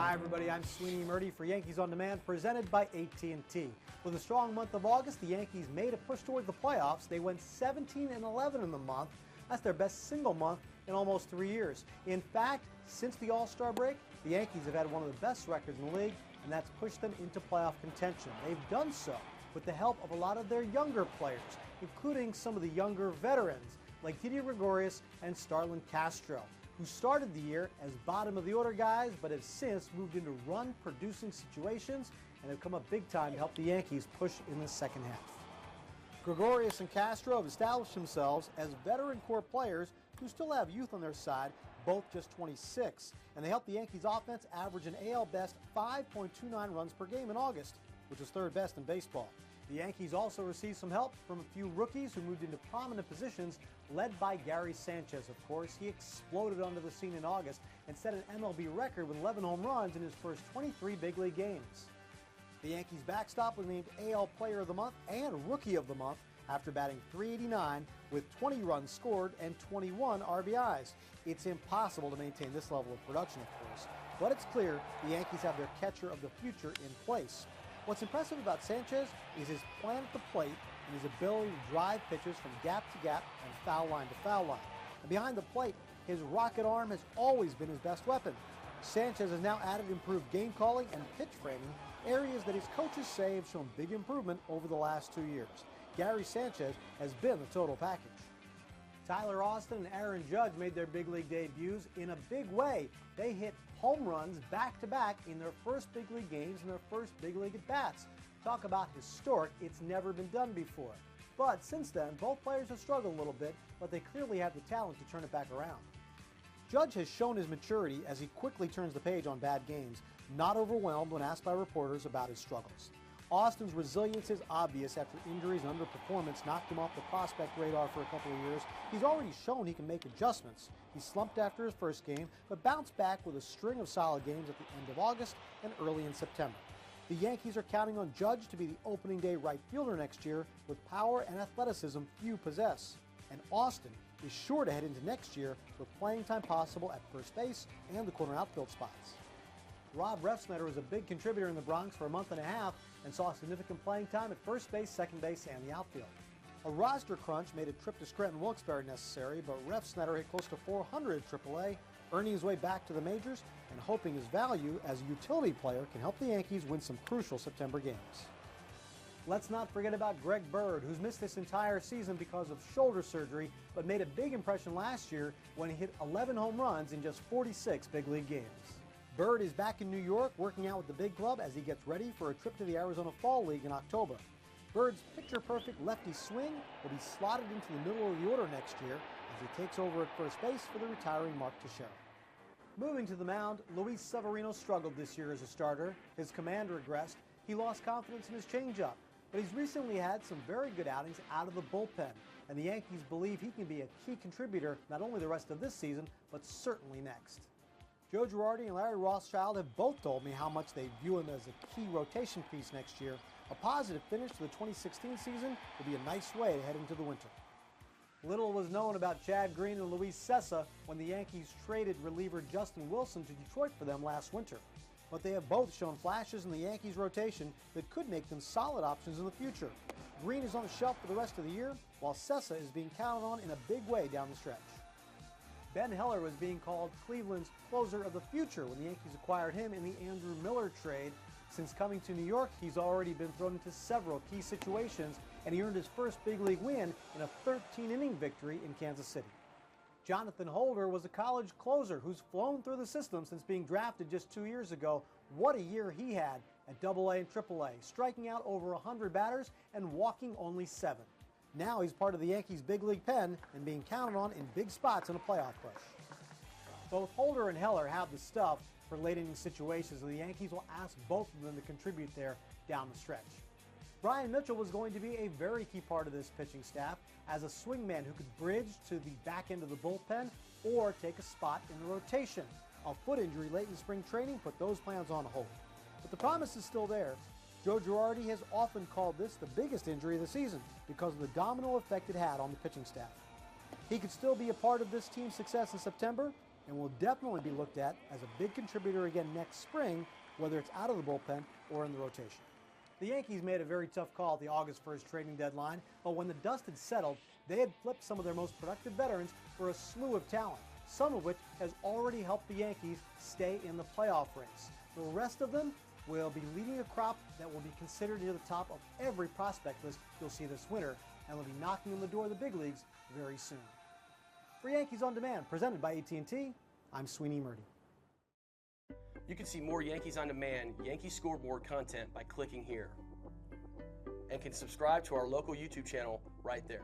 Hi everybody, I'm Sweeney Murdy for Yankees On Demand, presented by AT&T. With a strong month of August, the Yankees made a push toward the playoffs. They went 17-11 in the month. That's their best single month in almost 3 years. In fact, since the All-Star break, the Yankees have had one of the best records in the league, and that's pushed them into playoff contention. They've done so with the help of a lot of their younger players, including some of the younger veterans like Didi Gregorius and Starlin Castro, who started the year as bottom-of-the-order guys but have since moved into run-producing situations and have come up big time to help the Yankees push in the second half. Gregorius and Castro have established themselves as veteran core players who still have youth on their side, both just 26, and they helped the Yankees offense average an AL best 5.29 runs per game in August, which is third best in baseball. The Yankees also received some help from a few rookies who moved into prominent positions, led by Gary Sanchez, of course. He exploded onto the scene in August and set an MLB record with 11 home runs in his first 23 big league games. The Yankees backstop was named AL Player of the Month and Rookie of the Month after batting .389 with 20 runs scored and 21 RBIs. It's impossible to maintain this level of production, of course, but it's clear the Yankees have their catcher of the future in place. What's impressive about Sanchez is his plan at the plate and his ability to drive pitches from gap to gap and foul line to foul line. And behind the plate, his rocket arm has always been his best weapon. Sanchez has now added improved game calling and pitch framing, areas that his coaches say have shown big improvement over the last 2 years. Gary Sanchez has been the total package. Tyler Austin and Aaron Judge made their big league debuts in a big way. They hit home runs back-to-back in their first big league games and their first big league at-bats. Talk about historic, it's never been done before. But since then, both players have struggled a little bit, but they clearly have the talent to turn it back around. Judge has shown his maturity as he quickly turns the page on bad games, not overwhelmed when asked by reporters about his struggles. Austin's resilience is obvious after injuries and underperformance knocked him off the prospect radar for a couple of years. He's already shown he can make adjustments. He slumped after his first game, but bounced back with a string of solid games at the end of August and early in September. The Yankees are counting on Judge to be the opening day right fielder next year with power and athleticism few possess. And Austin is sure to head into next year with playing time possible at first base and the corner outfield spots. Rob Refsnyder was a big contributor in the Bronx for a month and a half and saw significant playing time at first base, second base, and the outfield. A roster crunch made a trip to Scranton-Wilkes-Barre necessary, but Refsnyder hit close to .400 at AAA, earning his way back to the majors and hoping his value as a utility player can help the Yankees win some crucial September games. Let's not forget about Greg Bird, who's missed this entire season because of shoulder surgery, but made a big impression last year when he hit 11 home runs in just 46 big league games. Bird is back in New York working out with the big club as he gets ready for a trip to the Arizona Fall League in October. Bird's picture-perfect lefty swing will be slotted into the middle of the order next year as he takes over at first base for the retiring Mark Teixeira. Moving to the mound, Luis Severino struggled this year as a starter. His command regressed. He lost confidence in his changeup, but he's recently had some very good outings out of the bullpen, and the Yankees believe he can be a key contributor not only the rest of this season, but certainly next. Joe Girardi and Larry Rothschild have both told me how much they view him as a key rotation piece next year. A positive finish to the 2016 season will be a nice way to head into the winter. Little was known about Chad Green and Luis Cessa when the Yankees traded reliever Justin Wilson to Detroit for them last winter. But they have both shown flashes in the Yankees rotation that could make them solid options in the future. Green is on the shelf for the rest of the year, while Cessa is being counted on in a big way down the stretch. Ben Heller was being called Cleveland's closer of the future when the Yankees acquired him in the Andrew Miller trade. Since coming to New York, he's already been thrown into several key situations, and he earned his first big league win in a 13-inning victory in Kansas City. Jonathan Holder was a college closer who's flown through the system since being drafted just 2 years ago. What a year he had at AA and AAA, striking out over 100 batters and walking only 7. Now he's part of the Yankees' big league pen and being counted on in big spots in a playoff push. Both Holder and Heller have the stuff for late-inning situations, so the Yankees will ask both of them to contribute there down the stretch. Brian Mitchell was going to be a very key part of this pitching staff as a swingman who could bridge to the back end of the bullpen or take a spot in the rotation. A foot injury late in spring training put those plans on hold. But the promise is still there. Joe Girardi has often called this the biggest injury of the season because of the domino effect it had on the pitching staff. He could still be a part of this team's success in September, and will definitely be looked at as a big contributor again next spring, whether it's out of the bullpen or in the rotation. The Yankees made a very tough call at the August 1st trading deadline, but when the dust had settled, they had flipped some of their most productive veterans for a slew of talent, some of which has already helped the Yankees stay in the playoff race. The rest of them will be leading a crop that will be considered near the top of every prospect list you'll see this winter, and will be knocking on the door of the big leagues very soon. For Yankees On Demand, presented by AT&T, I'm Sweeney Murdy. You can see more Yankees On Demand Yankee Scoreboard content by clicking here, and can subscribe to our local YouTube channel right there.